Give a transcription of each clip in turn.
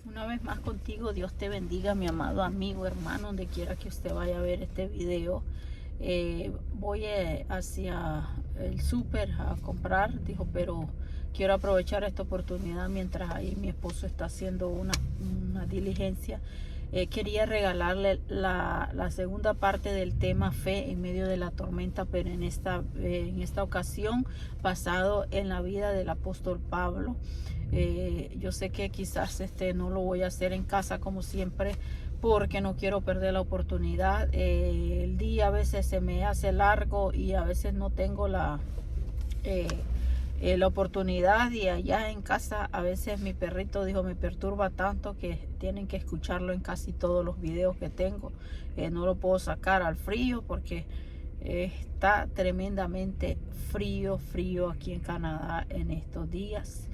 Una vez más contigo, Dios te bendiga, mi amado amigo, hermano, donde quiera que usted vaya a ver este video. Voy hacia el súper a comprar, dijo, pero quiero aprovechar esta oportunidad mientras ahí mi esposo está haciendo una diligencia. Quería regalarle la segunda parte del tema fe en medio de la tormenta, pero en esta ocasión basado en la vida del apóstol Pablo. Yo sé que quizás no lo voy a hacer en casa como siempre porque no quiero perder la oportunidad. El día a veces se me hace largo y a veces no tengo eh, la oportunidad, y allá en casa a veces mi perrito dijo me perturba tanto que tienen que escucharlo en casi todos los videos que tengo. No lo puedo sacar al frío porque está tremendamente frío aquí en Canadá en estos días.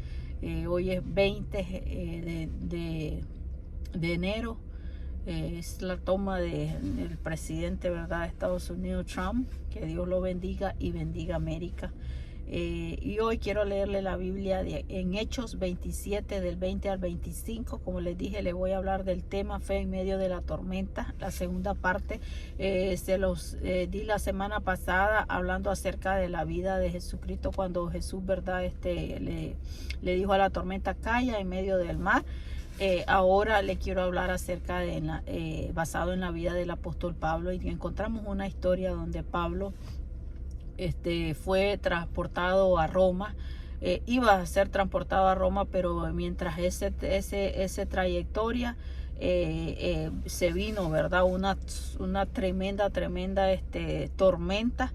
Hoy es 20 de enero. Es la toma del presidente, ¿verdad?, de Estados Unidos, Trump. Que Dios lo bendiga y bendiga América. Y hoy quiero leerle la Biblia en Hechos 27 del 20 al 25. Como les dije, le voy a hablar del tema fe en medio de la tormenta. La segunda parte se los di la semana pasada hablando acerca de la vida de Jesucristo, cuando Jesús, ¿verdad?, le dijo a la tormenta calla en medio del mar. Ahora le quiero hablar acerca basado en la vida del apóstol Pablo, y encontramos una historia donde Pablo fue transportado a Roma. Iba a ser transportado a Roma, pero mientras ese trayectoria se vino, ¿verdad?, una tremenda tormenta,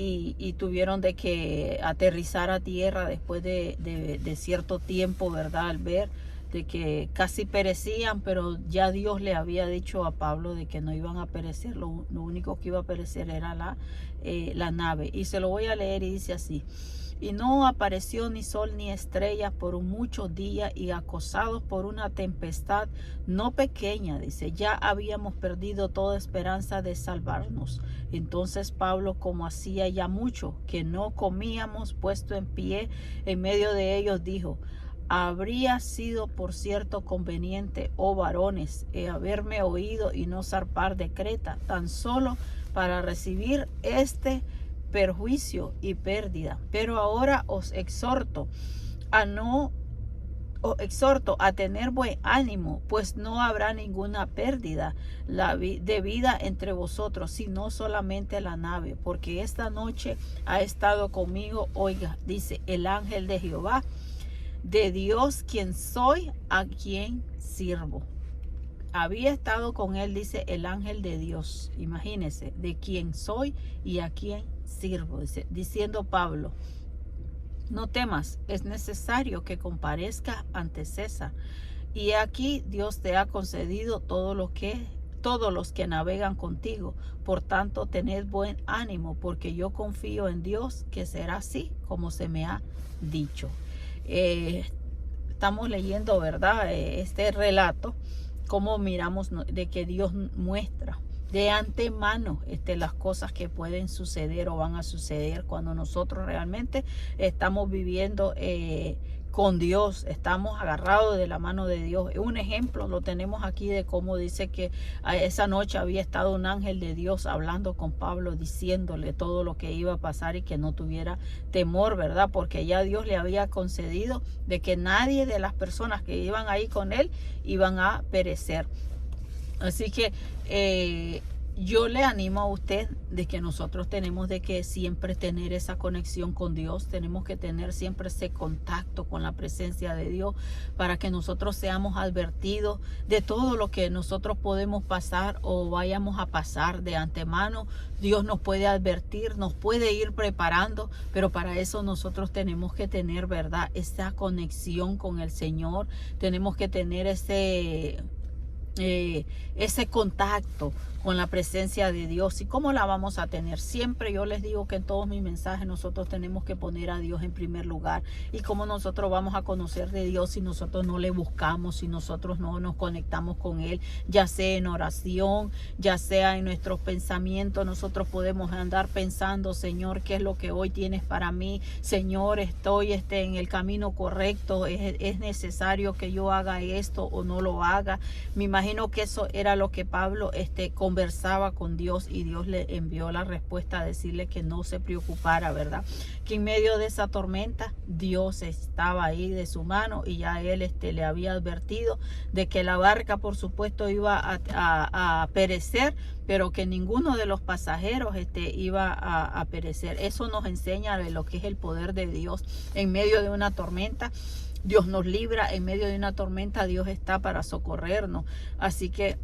y tuvieron de que aterrizar a tierra después de cierto tiempo, ¿verdad?, al ver de que casi perecían, pero ya Dios le había dicho a Pablo de que no iban a perecer. Lo único que iba a perecer era la nave. Y se lo voy a leer, y dice así: y no apareció ni sol ni estrellas por muchos días, y acosados por una tempestad no pequeña, dice, ya habíamos perdido toda esperanza de salvarnos. Entonces Pablo, como hacía ya mucho que no comíamos, puesto en pie en medio de ellos, dijo: habría sido por cierto conveniente, oh varones, haberme oído y no zarpar de Creta, tan solo para recibir este perjuicio y pérdida. Pero ahora os exhorto a tener buen ánimo, pues no habrá ninguna pérdida de vida entre vosotros, sino solamente la nave, porque esta noche ha estado conmigo, oiga, dice, el ángel de Jehová, de Dios quien soy, a quien sirvo. Había estado con él, dice, el ángel de Dios. Imagínense, de quien soy y a quien sirvo. Dice, diciendo Pablo: no temas, es necesario que comparezca ante César. Y aquí Dios te ha concedido todos los que navegan contigo. Por tanto, tened buen ánimo, porque yo confío en Dios que será así como se me ha dicho. Estamos leyendo, ¿verdad?, este relato, como miramos de que Dios muestra de antemano las cosas que pueden suceder o van a suceder cuando nosotros realmente estamos viviendo con Dios, estamos agarrados de la mano de Dios. Un ejemplo lo tenemos aquí de cómo dice que esa noche había estado un ángel de Dios hablando con Pablo, diciéndole todo lo que iba a pasar y que no tuviera temor, ¿verdad?, porque ya Dios le había concedido de que nadie de las personas que iban ahí con él iban a perecer. Así que yo le animo a usted de que nosotros tenemos de que siempre tener esa conexión con Dios, tenemos que tener siempre ese contacto con la presencia de Dios, para que nosotros seamos advertidos de todo lo que nosotros podemos pasar o vayamos a pasar de antemano. Dios nos puede advertir, nos puede ir preparando, pero para eso nosotros tenemos que tener, ¿verdad?, esa conexión con el Señor. Tenemos que tener ese contacto con la presencia de Dios. ¿Y cómo la vamos a tener? Siempre yo les digo que en todos mis mensajes nosotros tenemos que poner a Dios en primer lugar. ¿Y cómo nosotros vamos a conocer de Dios si nosotros no le buscamos, si nosotros no nos conectamos con Él, ya sea en oración, ya sea en nuestros pensamientos? Nosotros podemos andar pensando: Señor, ¿qué es lo que hoy tienes para mí? Señor, estoy en el camino correcto, es necesario que yo haga esto o no lo haga. Me imagino que eso era lo que Pablo conversaba con Dios, y Dios le envió la respuesta a decirle que no se preocupara, ¿verdad? Que en medio de esa tormenta Dios estaba ahí de su mano, y ya él le había advertido de que la barca, por supuesto, iba a perecer, pero que ninguno de los pasajeros iba a perecer. Eso nos enseña de lo que es el poder de Dios en medio de una tormenta. Dios nos libra en medio de una tormenta. Dios está para socorrernos. Así que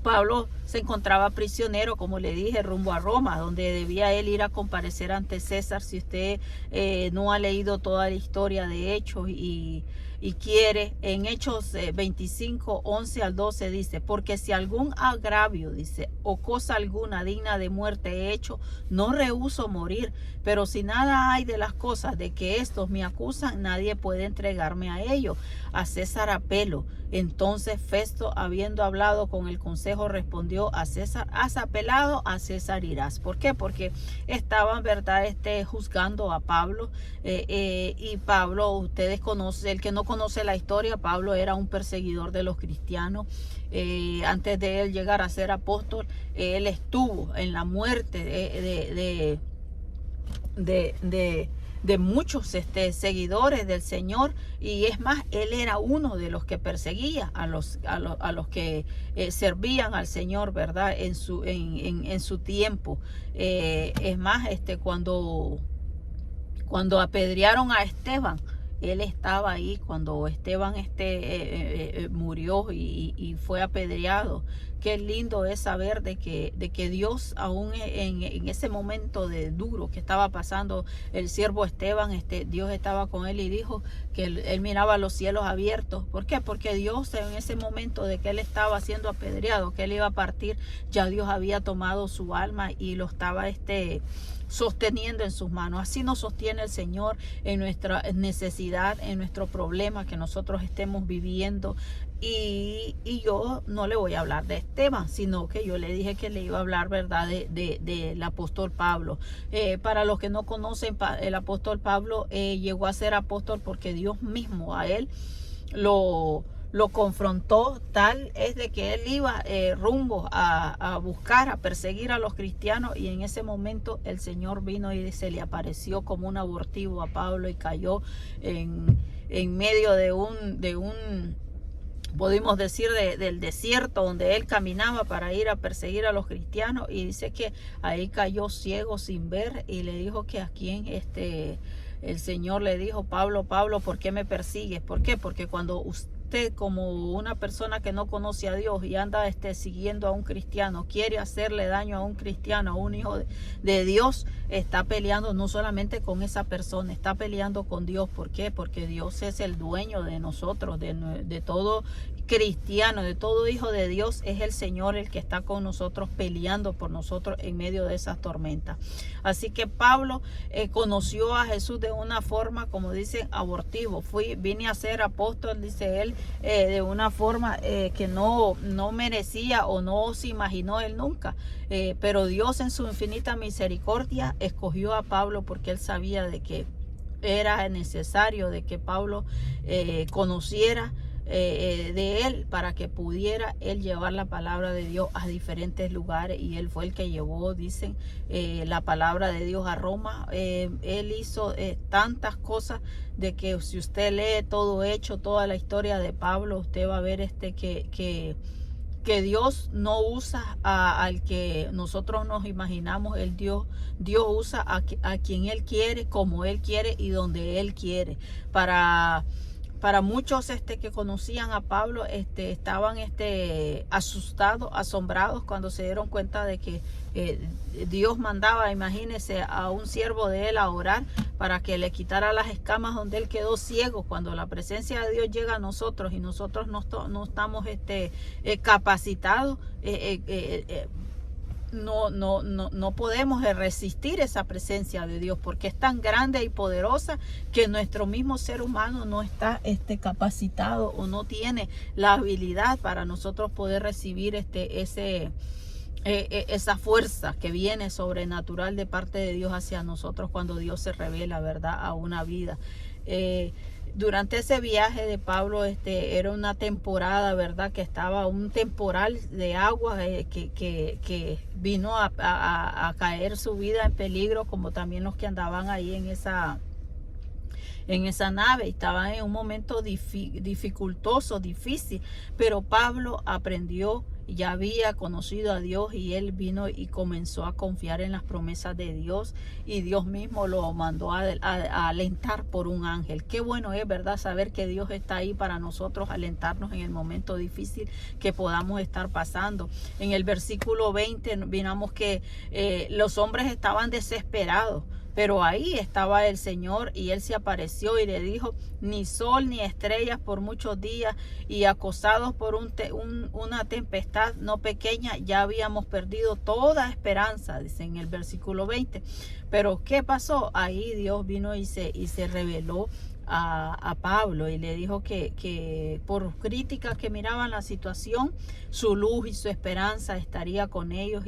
Pablo se encontraba prisionero, como le dije, rumbo a Roma, donde debía él ir a comparecer ante César. Si usted no ha leído toda la historia de Hechos y quiere, en Hechos 25, 11 al 12 dice: porque si algún agravio, dice, o cosa alguna digna de muerte he hecho, no rehúso morir, pero si nada hay de las cosas de que estos me acusan, nadie puede entregarme a ellos. A César apelo. Entonces Festo, habiendo hablado con el consejo, respondió a César: has apelado, a César irás. ¿Por qué? Porque estaban, ¿verdad?, juzgando a Pablo. Y Pablo, ustedes conocen, el que no conoce la historia, Pablo era un perseguidor de los cristianos. Antes de él llegar a ser apóstol, él estuvo en la muerte de muchos seguidores del Señor, y es más, él era uno de los que perseguía a los que servían al Señor, ¿verdad?, en su tiempo. Es más, cuando apedrearon a Esteban, él estaba ahí cuando Esteban murió y fue apedreado. Qué lindo es saber de que Dios, aún en ese momento de duro que estaba pasando el siervo Esteban, Dios estaba con él, y dijo que él miraba los cielos abiertos. ¿Por qué? Porque Dios, en ese momento de que él estaba siendo apedreado, que él iba a partir, ya Dios había tomado su alma y lo estaba sosteniendo en sus manos. Así nos sostiene el Señor en nuestra necesidad, en nuestro problema que nosotros estemos viviendo. Y yo no le voy a hablar de Esteban, sino que yo le dije que le iba a hablar, ¿verdad?, del apóstol Pablo. Para los que no conocen, el apóstol Pablo llegó a ser apóstol porque Dios mismo a él lo confrontó. Tal es de que él iba rumbo a buscar, a perseguir a los cristianos, y en ese momento el Señor vino y se le apareció como un abortivo a Pablo, y cayó en medio de un podemos decir del desierto, donde él caminaba para ir a perseguir a los cristianos, y dice que ahí cayó ciego, sin ver, y le dijo que a quien el Señor le dijo: Pablo, Pablo, ¿por qué me persigues? ¿Por qué? Porque cuando usted, como una persona que no conoce a Dios y anda siguiendo a un cristiano, quiere hacerle daño a un cristiano, a un hijo de Dios, está peleando no solamente con esa persona, está peleando con Dios. ¿Por qué? Porque Dios es el dueño de nosotros, de todo cristiano, de todo hijo de Dios. Es el Señor el que está con nosotros, peleando por nosotros en medio de esas tormentas. Así que Pablo conoció a Jesús de una forma, como dicen, abortivo. Vine a ser apóstol, dice él, de una forma que no merecía o no se imaginó él nunca. Pero Dios, en su infinita misericordia, escogió a Pablo porque él sabía de que era necesario de que Pablo conociera de él, para que pudiera él llevar la palabra de Dios a diferentes lugares. Y él fue el que llevó, dicen, la palabra de Dios a Roma. Él hizo tantas cosas, de que si usted lee todo Hecho, toda la historia de Pablo, usted va a ver que Dios no usa al que nosotros nos imaginamos. Dios usa a quien Él quiere, como Él quiere y donde Él quiere, para para muchos que conocían a Pablo, estaban asustados, asombrados cuando se dieron cuenta de que Dios mandaba, imagínense, a un siervo de él a orar para que le quitara las escamas donde él quedó ciego. Cuando la presencia de Dios llega a nosotros y nosotros no estamos capacitados, no podemos resistir esa presencia de Dios, porque es tan grande y poderosa que nuestro mismo ser humano no está capacitado o no tiene la habilidad para nosotros poder recibir esa fuerza que viene sobrenatural de parte de Dios hacia nosotros cuando Dios se revela, ¿verdad?, a una vida. Durante ese viaje de Pablo, era una temporada, ¿verdad?, que estaba un temporal de agua que vino a caer su vida en peligro, como también los que andaban ahí en esa nave. Estaban en un momento dificultoso, difícil, pero Pablo aprendió, ya había conocido a Dios, y él vino y comenzó a confiar en las promesas de Dios, y Dios mismo lo mandó a alentar por un ángel. Qué bueno es, ¿verdad?, saber que Dios está ahí para nosotros, alentarnos en el momento difícil que podamos estar pasando. En el versículo 20 miramos que los hombres estaban desesperados, pero ahí estaba el Señor, y Él se apareció y le dijo: ni sol ni estrellas por muchos días, y acosados por una tempestad no pequeña, ya habíamos perdido toda esperanza, dice en el versículo 20. Pero ¿qué pasó? Ahí Dios vino y se reveló a Pablo, y le dijo que por críticas que miraban la situación, su luz y su esperanza estaría con ellos.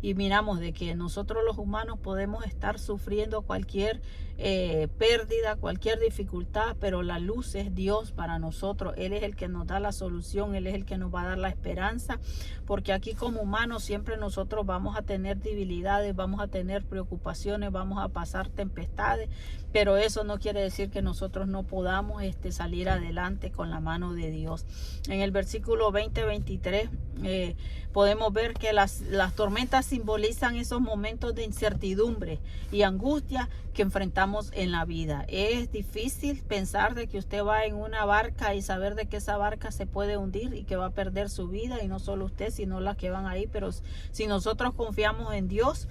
Y miramos de que nosotros los humanos podemos estar sufriendo cualquier pérdida, cualquier dificultad, pero la luz es Dios para nosotros. Él es el que nos da la solución, Él es el que nos va a dar la esperanza, porque aquí como humanos siempre nosotros vamos a tener debilidades, vamos a tener preocupaciones, vamos a pasar tempestades, pero eso no quiere decir que nosotros no podamos salir adelante con la mano de Dios. En el versículo 20-23 podemos ver que las tormentas simbolizan esos momentos de incertidumbre y angustia que enfrentamos en la vida. Es difícil pensar de que usted va en una barca y saber de que esa barca se puede hundir y que va a perder su vida, y no solo usted, sino las que van ahí. Pero si nosotros confiamos en Dios,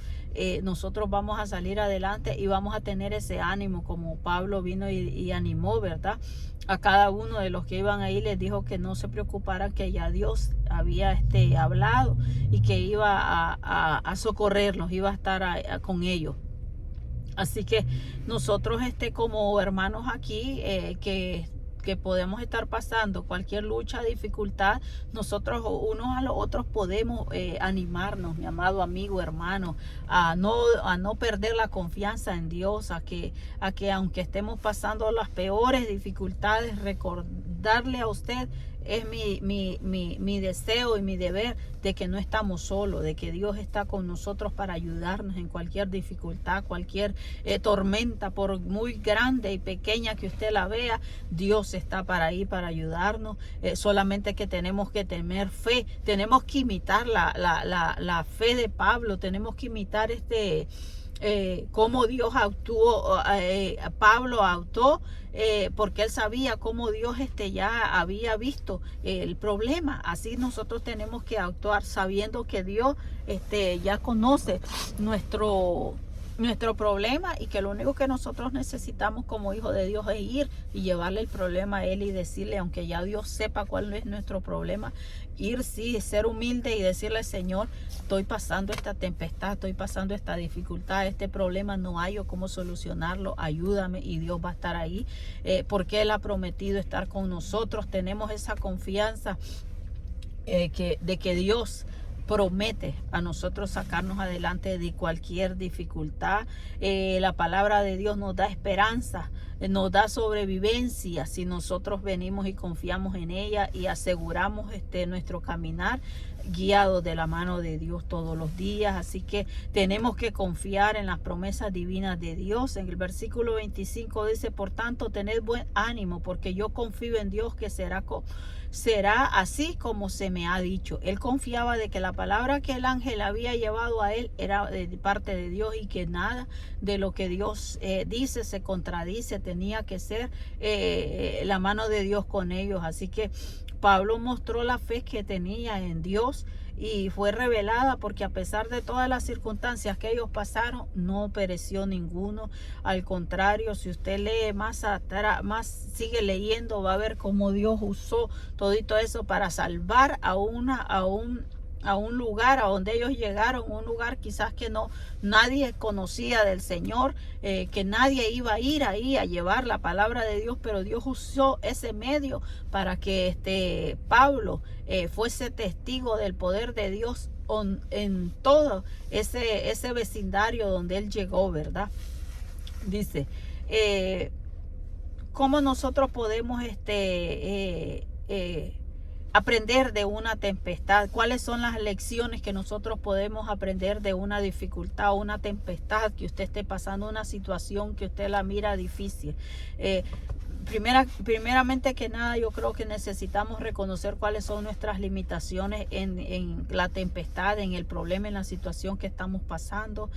nosotros vamos a salir adelante y vamos a tener ese ánimo, como Pablo vino y animó, ¿verdad?, a cada uno de los que iban ahí. Les dijo que no se preocuparan, que ya Dios había hablado y que iba a socorrerlos, iba a estar con ellos. Así que nosotros como hermanos aquí, que podemos estar pasando cualquier lucha, dificultad, nosotros unos a los otros podemos animarnos, mi amado amigo, hermano, a no perder la confianza en Dios, a que aunque estemos pasando las peores dificultades, recordarle a usted, es mi deseo y mi deber, de que no estamos solos, de que Dios está con nosotros para ayudarnos en cualquier dificultad, cualquier tormenta, por muy grande y pequeña que usted la vea. Dios está para ahí para ayudarnos. Solamente que tenemos que tener fe, tenemos que imitar la fe de Pablo, tenemos que imitar cómo Dios actuó. Pablo actuó porque él sabía cómo Dios ya había visto el problema. Así nosotros tenemos que actuar sabiendo que Dios ya conoce nuestro problema, y que lo único que nosotros necesitamos como hijos de Dios es ir y llevarle el problema a Él y decirle, aunque ya Dios sepa cuál es nuestro problema, ir, sí, ser humilde y decirle: Señor, estoy pasando esta tempestad, estoy pasando esta dificultad, este problema no hallo cómo solucionarlo, ayúdame. Y Dios va a estar ahí, porque Él ha prometido estar con nosotros. Tenemos esa confianza de que Dios promete a nosotros sacarnos adelante de cualquier dificultad. La palabra de Dios nos da esperanza, nos da sobrevivencia si nosotros venimos y confiamos en ella y aseguramos nuestro caminar guiado de la mano de Dios todos los días. Así que tenemos que confiar en las promesas divinas de Dios. En el versículo 25 dice: por tanto, tened buen ánimo, porque yo confío en Dios, que será así como se me ha dicho. Él confiaba de que la palabra que el ángel había llevado a él era de parte de Dios y que nada de lo que Dios dice se contradice, tenía que ser la mano de Dios con ellos. Así que Pablo mostró la fe que tenía en Dios y fue revelada, porque a pesar de todas las circunstancias que ellos pasaron, no pereció ninguno. Al contrario, si usted lee más atrás, más sigue leyendo, va a ver cómo Dios usó todito eso para salvar a un lugar a donde ellos llegaron, un lugar quizás que nadie conocía del Señor, que nadie iba a ir ahí a llevar la palabra de Dios, pero Dios usó ese medio para que Pablo fuese testigo del poder de Dios en todo ese vecindario donde él llegó, ¿verdad? Dice, ¿cómo nosotros podemos aprender de una tempestad? ¿Cuáles son las lecciones que nosotros podemos aprender de una dificultad o una tempestad que usted esté pasando, una situación que usted la mira difícil? Primeramente que nada, yo creo que necesitamos reconocer cuáles son nuestras limitaciones en la tempestad, en el problema, en la situación que estamos pasando.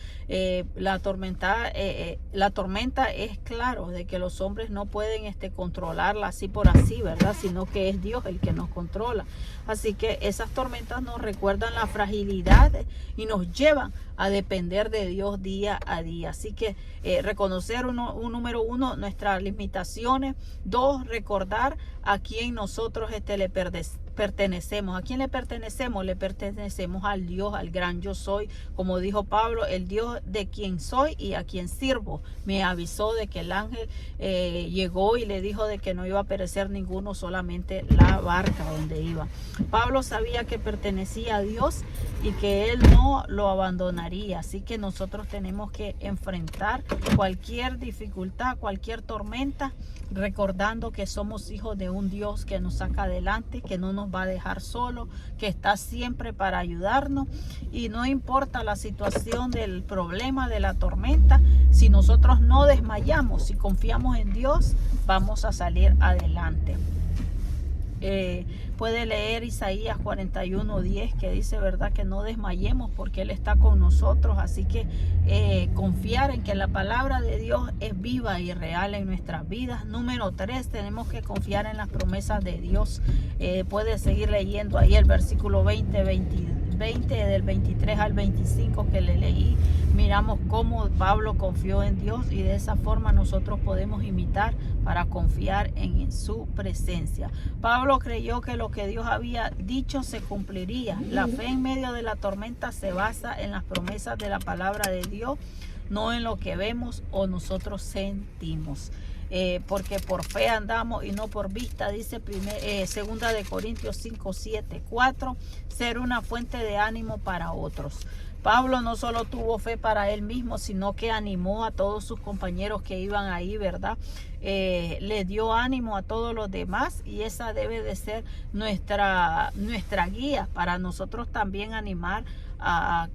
La tormenta es claro de que los hombres no pueden controlarla así por así, ¿verdad? Sino que es Dios el que nos controla. Así que esas tormentas nos recuerdan la fragilidad y nos llevan a depender de Dios día a día. Así que reconocer número uno, nuestras limitaciones. Dos, recordar a quién nosotros le pertenecemos. ¿A quién le pertenecemos? Le pertenecemos al Dios, al gran yo soy. Como dijo Pablo, el Dios de quien soy y a quien sirvo. Me avisó de que el ángel llegó y le dijo de que no iba a perecer ninguno, solamente la barca donde iba. Pablo sabía que pertenecía a Dios y que él no lo abandonaría. Así que nosotros tenemos que enfrentar cualquier dificultad, cualquier tormenta, recordando que somos hijos de un Dios que nos saca adelante, que no nos va a dejar solo, que está siempre para ayudarnos. Y no importa la situación del problema, de la tormenta, si nosotros no desmayamos, si confiamos en Dios, vamos a salir adelante. Puede leer Isaías 41:10, que dice, verdad, que no desmayemos porque Él está con nosotros. Así que confiar en que la palabra de Dios es viva y real en nuestras vidas. Número 3, tenemos que confiar en las promesas de Dios. Puede seguir leyendo ahí el versículo 20 del 23 al 25 que le leí. Miramos cómo Pablo confió en Dios y de esa forma nosotros podemos imitar para confiar en su presencia. Pablo creyó que lo que Dios había dicho se cumpliría. La fe en medio de la tormenta se basa en las promesas de la palabra de Dios, no en lo que vemos o nosotros sentimos. Porque por fe andamos y no por vista, dice segunda de Corintios 5:7. 4, ser una fuente de ánimo para otros. Pablo no solo tuvo fe para él mismo, sino que animó a todos sus compañeros que iban ahí, ¿verdad? Le dio ánimo a todos los demás, y esa debe de ser nuestra guía para nosotros también animar a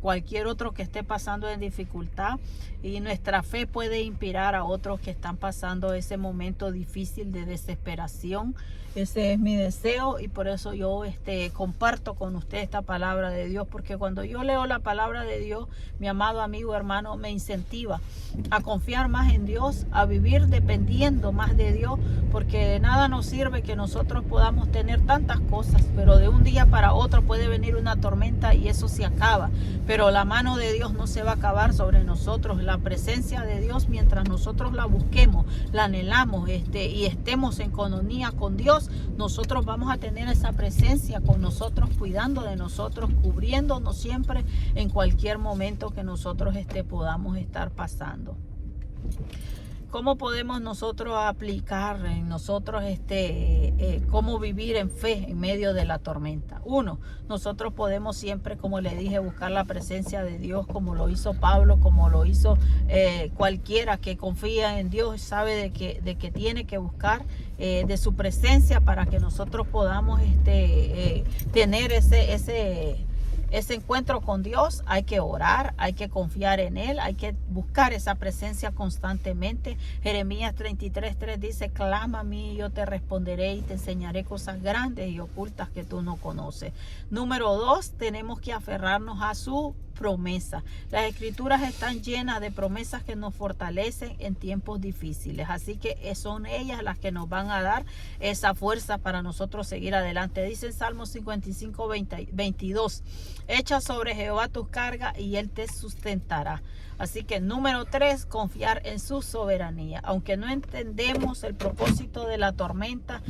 cualquier otro que esté pasando en dificultad. Y nuestra fe puede inspirar a otros que están pasando ese momento difícil de desesperación. Ese es mi deseo, y por eso yo comparto con usted esta palabra de Dios, porque cuando yo leo la palabra de Dios, mi amado amigo hermano, me incentiva a confiar más en Dios, a vivir dependiendo más de Dios, porque de nada nos sirve que nosotros podamos tener tantas cosas, pero de un día para otro puede venir una tormenta y eso se acaba. Pero la mano de Dios no se va a acabar sobre nosotros. La presencia de Dios, mientras nosotros la busquemos, la anhelamos y estemos en comunión con Dios, nosotros vamos a tener esa presencia con nosotros, cuidando de nosotros, cubriéndonos siempre en cualquier momento que nosotros podamos estar pasando. ¿Cómo podemos nosotros aplicar en nosotros cómo vivir en fe en medio de la tormenta? Uno, nosotros podemos siempre, como le dije, buscar la presencia de Dios, como lo hizo Pablo, como lo hizo cualquiera que confía en Dios, sabe de que tiene que buscar de su presencia para que nosotros podamos tener ese encuentro con Dios, hay que orar, hay que confiar en Él, hay que buscar esa presencia constantemente. Jeremías 33:3 dice: clama a mí y yo te responderé y te enseñaré cosas grandes y ocultas que tú no conoces. Número 2, tenemos que aferrarnos a su promesa. Las escrituras están llenas de promesas que nos fortalecen en tiempos difíciles, así que son ellas las que nos van a dar esa fuerza para nosotros seguir adelante. Dice en Salmo 55:22: echa sobre Jehová tus cargas y Él te sustentará. Así que número 3, confiar en su soberanía. Aunque no entendemos el propósito de la tormenta,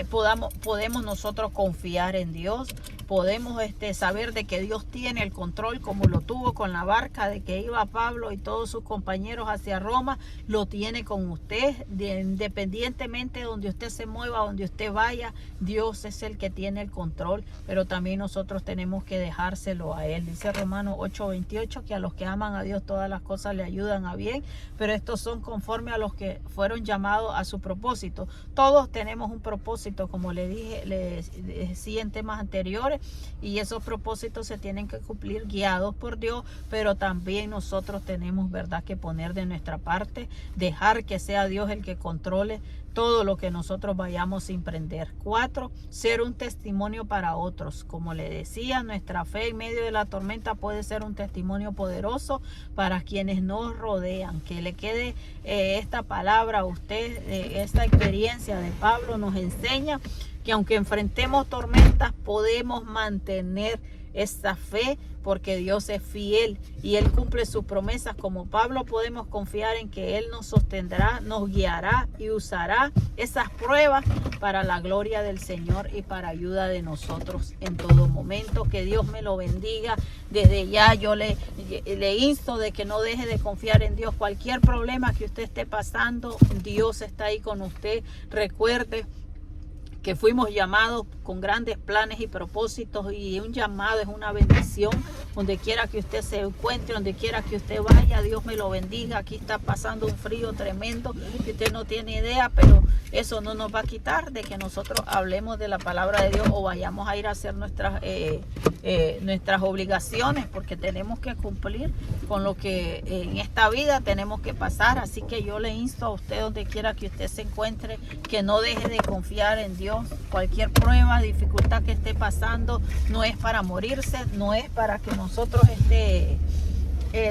podemos nosotros confiar en Dios. Podemos saber de que Dios tiene el control, como lo tuvo con la barca de que iba Pablo y todos sus compañeros hacia Roma. Lo tiene con usted, independientemente de donde usted se mueva, donde usted vaya. Dios es el que tiene el control, pero también nosotros tenemos que dejárselo a Él. Dice Romanos 8:28 que a los que aman a Dios todas las cosas le ayudan a bien, pero estos son conforme a los que fueron llamados a su propósito. Todos tenemos un propósito, como le decía en temas anteriores, y esos propósitos se tienen que cumplir guiados por Dios, pero también nosotros tenemos, verdad, que poner de nuestra parte, dejar que sea Dios el que controle todo lo que nosotros vayamos a emprender. 4, ser un testimonio para otros. Como le decía, nuestra fe en medio de la tormenta puede ser un testimonio poderoso para quienes nos rodean. Que le quede esta palabra a usted, esta experiencia de Pablo nos enseña que aunque enfrentemos tormentas, podemos mantener esa fe, porque Dios es fiel y Él cumple sus promesas. Como Pablo, podemos confiar en que Él nos sostendrá, nos guiará y usará esas pruebas para la gloria del Señor y para ayuda de nosotros en todo momento. Que Dios me lo bendiga. Desde ya yo le insto de que no deje de confiar en Dios. Cualquier problema que usted esté pasando, Dios está ahí con usted. Recuerde que fuimos llamados con grandes planes y propósitos, y un llamado es una bendición. Donde quiera que usted se encuentre, donde quiera que usted vaya, Dios me lo bendiga. Aquí está pasando un frío tremendo que usted no tiene idea, pero eso no nos va a quitar de que nosotros hablemos de la palabra de Dios o vayamos a ir a hacer nuestras obligaciones, porque tenemos que cumplir con lo que en esta vida tenemos que pasar. Así que yo le insto a usted, donde quiera que usted se encuentre, que no deje de confiar en Dios. Cualquier prueba, dificultad que esté pasando, no es para morirse, no es para que nosotros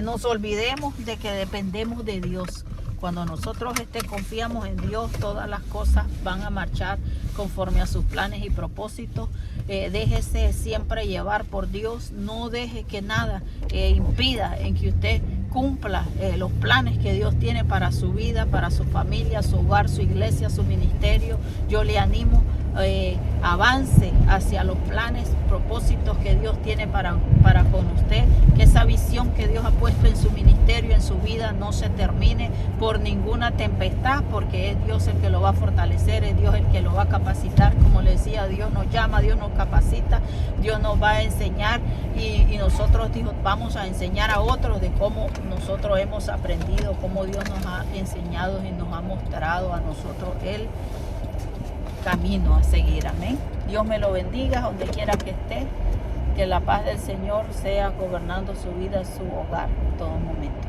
nos olvidemos de que dependemos de Dios. Cuando nosotros confiamos en Dios, todas las cosas van a marchar conforme a sus planes y propósitos. Déjese siempre llevar por Dios. No deje que nada impida en que usted cumpla los planes que Dios tiene para su vida, para su familia, su hogar, su iglesia, su ministerio. Yo le animo, avance hacia los planes, propósitos que Dios tiene para con usted. Que esa visión que Dios ha puesto en su ministerio, en su vida, no se termine por ninguna tempestad, porque es Dios el que lo va a fortalecer, es Dios el que lo va a capacitar. Como le decía, Dios nos llama, Dios nos capacita, Dios nos va a enseñar, y nosotros vamos a enseñar a otros de cómo nosotros hemos aprendido, cómo Dios nos ha enseñado y nos ha mostrado a nosotros el camino a seguir. Amén. Dios me lo bendiga donde quiera que esté. Que la paz del Señor sea gobernando su vida, su hogar en todo momento.